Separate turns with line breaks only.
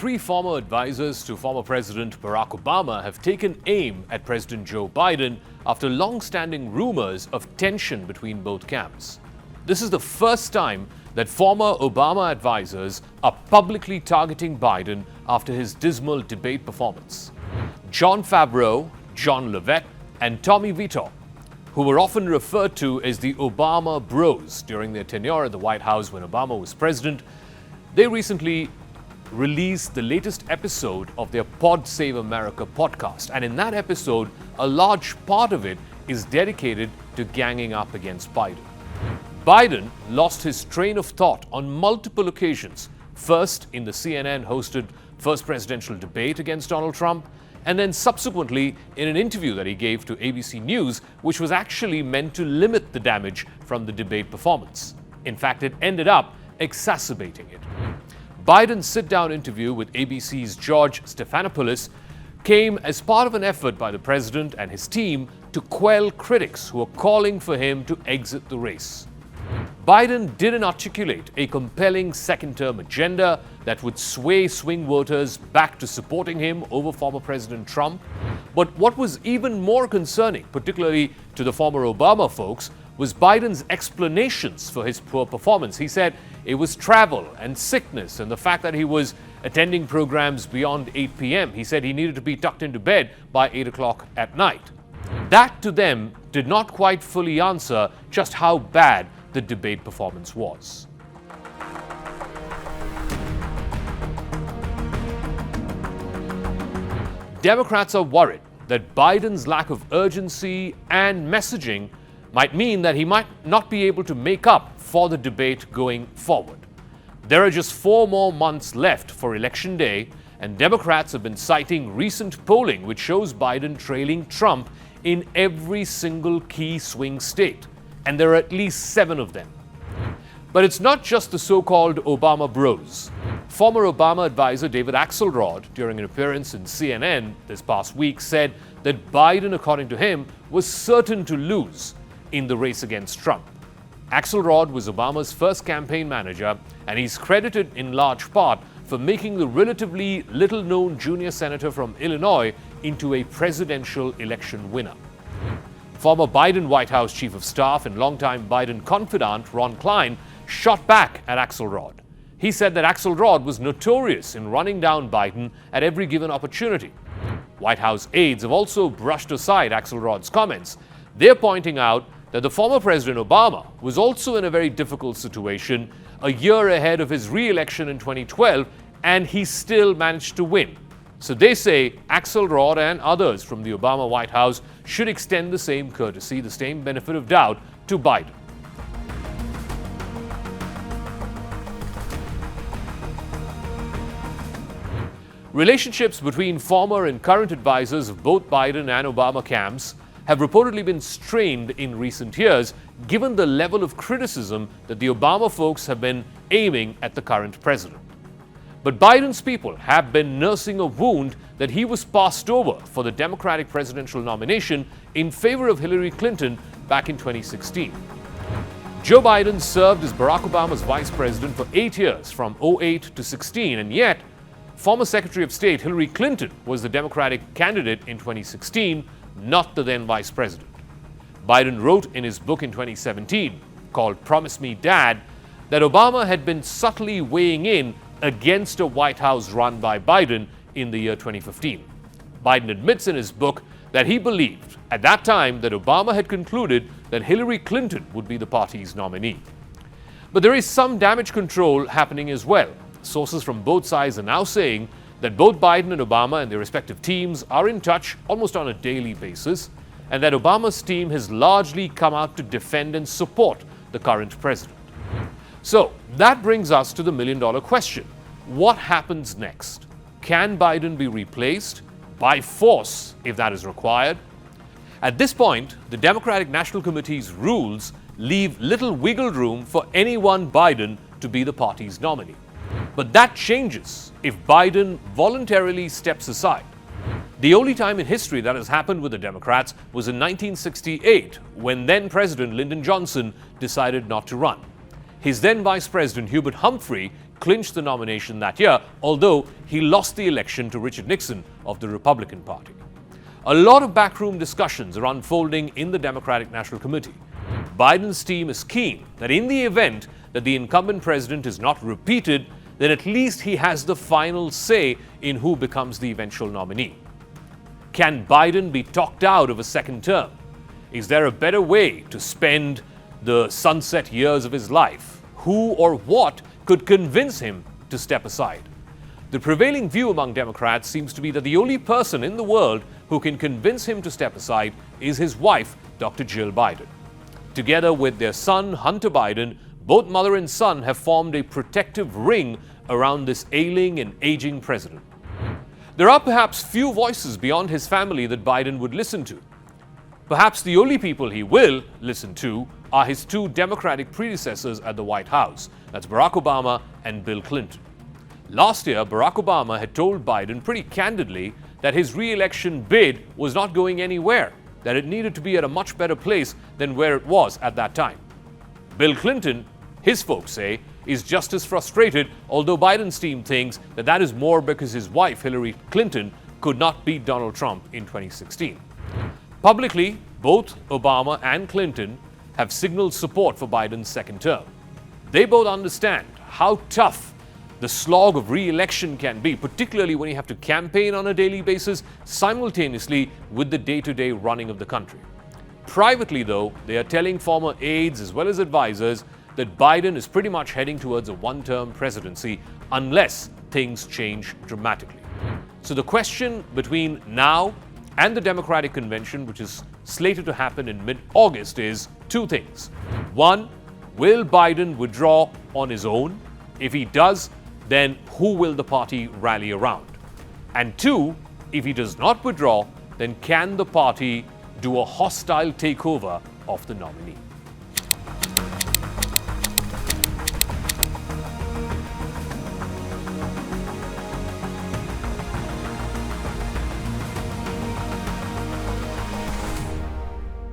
three former advisors to former President Barack Obama have taken aim at President Joe Biden after long-standing rumors of tension between both camps. This is the first time that former Obama advisors are publicly targeting Biden after his dismal debate performance. Jon Favreau, Lovett, and Vietor, who were often referred to as the Obama Bros during their tenure at the White House when Obama was president, they recently released the latest episode of their Pod Save America podcast. And in that episode, a large part of it is dedicated to ganging up against Biden. Biden lost his train of thought on multiple occasions, first in the CNN-hosted first presidential debate against Donald Trump, and then subsequently in an interview that he gave to ABC News, which was actually meant to limit the damage from the debate performance. In fact, it ended up exacerbating it. Biden's sit-down interview with ABC's George Stephanopoulos came as part of an effort by the president and his team to quell critics who are calling for him to exit the race. Biden didn't articulate a compelling second-term agenda that would sway swing voters back to supporting him over former President Trump. But what was even more concerning, particularly to the former Obama folks, was Biden's explanations for his poor performance. He said it was travel and sickness and the fact that he was attending programs beyond 8 p.m. He said he needed to be tucked into bed by 8 o'clock at night. That, to them, did not quite fully answer just how bad the debate performance was. Democrats are worried that Biden's lack of urgency and messaging might mean that he might not be able to make up for the debate going forward. There are just 4 more months left for Election Day, and Democrats have been citing recent polling which shows Biden trailing Trump in every single key swing state, and there are at least 7 of them. But it's not just the so-called Obama Bros. Former Obama advisor David Axelrod, during an appearance in CNN this past week, said that Biden, according to him, was certain to lose in the race against Trump. Axelrod was Obama's first campaign manager, and he's credited in large part for making the relatively little-known junior senator from Illinois into a presidential election winner. Former Biden White House Chief of Staff and longtime Biden confidant Ron Klein shot back at Axelrod. He said that Axelrod was notorious in running down Biden at every given opportunity. White House aides have also brushed aside Axelrod's comments. They're pointing out that the former President Obama was also in a very difficult situation a year ahead of his re-election in 2012, and he still managed to win. So they say Axelrod and others from the Obama White House should extend the same courtesy, the same benefit of doubt to Biden. Relationships between former and current advisors of both Biden and Obama camps have reportedly been strained in recent years, given the level of criticism that the Obama folks have been aiming at the current president. But Biden's people have been nursing a wound that he was passed over for the Democratic presidential nomination in favor of Hillary Clinton back in 2016. Joe Biden served as Barack Obama's vice president for 8 years, from 2008 to 16, and yet former Secretary of State Hillary Clinton was the Democratic candidate in 2016, not the then vice president. Biden wrote in his book in 2017, called Promise Me Dad, that Obama had been subtly weighing in against a White House run by Biden in the year 2015. Biden admits in his book that he believed at that time that Obama had concluded that Hillary Clinton would be the party's nominee. But there is some damage control happening as well. Sources from both sides are now saying that both Biden and Obama and their respective teams are in touch almost on a daily basis, and that Obama's team has largely come out to defend and support the current president. So that brings us to the million-dollar question. What happens next? Can Biden be replaced by force if that is required? At this point, the Democratic National Committee's rules leave little wiggle room for any one Biden to be the party's nominee. But that changes if Biden voluntarily steps aside. The only time in history that has happened with the Democrats was in 1968, when then-President Lyndon Johnson decided not to run. His then Vice President Hubert Humphrey clinched the nomination that year, although he lost the election to Richard Nixon of the Republican Party. A lot of backroom discussions are unfolding in the Democratic National Committee. Biden's team is keen that in the event that the incumbent president is not repeated, then at least he has the final say in who becomes the eventual nominee. Can Biden be talked out of a second term? Is there a better way to spend the sunset years of his life? Who or what could convince him to step aside? The prevailing view among Democrats seems to be that the only person in the world who can convince him to step aside is his wife, Dr. Jill Biden. Together with their son, Hunter Biden, both mother and son have formed a protective ring around this ailing and aging president. There are perhaps few voices beyond his family that Biden would listen to. Perhaps the only people he will listen to are his two Democratic predecessors at the White House. That's Barack Obama and Bill Clinton. Last year, Barack Obama had told Biden pretty candidly that his re-election bid was not going anywhere, that it needed to be at a much better place than where it was at that time. Bill Clinton, his folks say, is just as frustrated, although Biden's team thinks that that is more because his wife, Hillary Clinton, could not beat Donald Trump in 2016. Publicly, both Obama and Clinton have signaled support for Biden's second term. They both understand how tough the slog of re-election can be, particularly when you have to campaign on a daily basis simultaneously with the day-to-day running of the country. Privately, though, they are telling former aides as well as advisors that Biden is pretty much heading towards a one-term presidency unless things change dramatically. So the question between now and the Democratic Convention, which is slated to happen in mid-August, is two things. One, will Biden withdraw on his own? If he does, then who will the party rally around? And two, if he does not withdraw, then can the party do a hostile takeover of the nominee?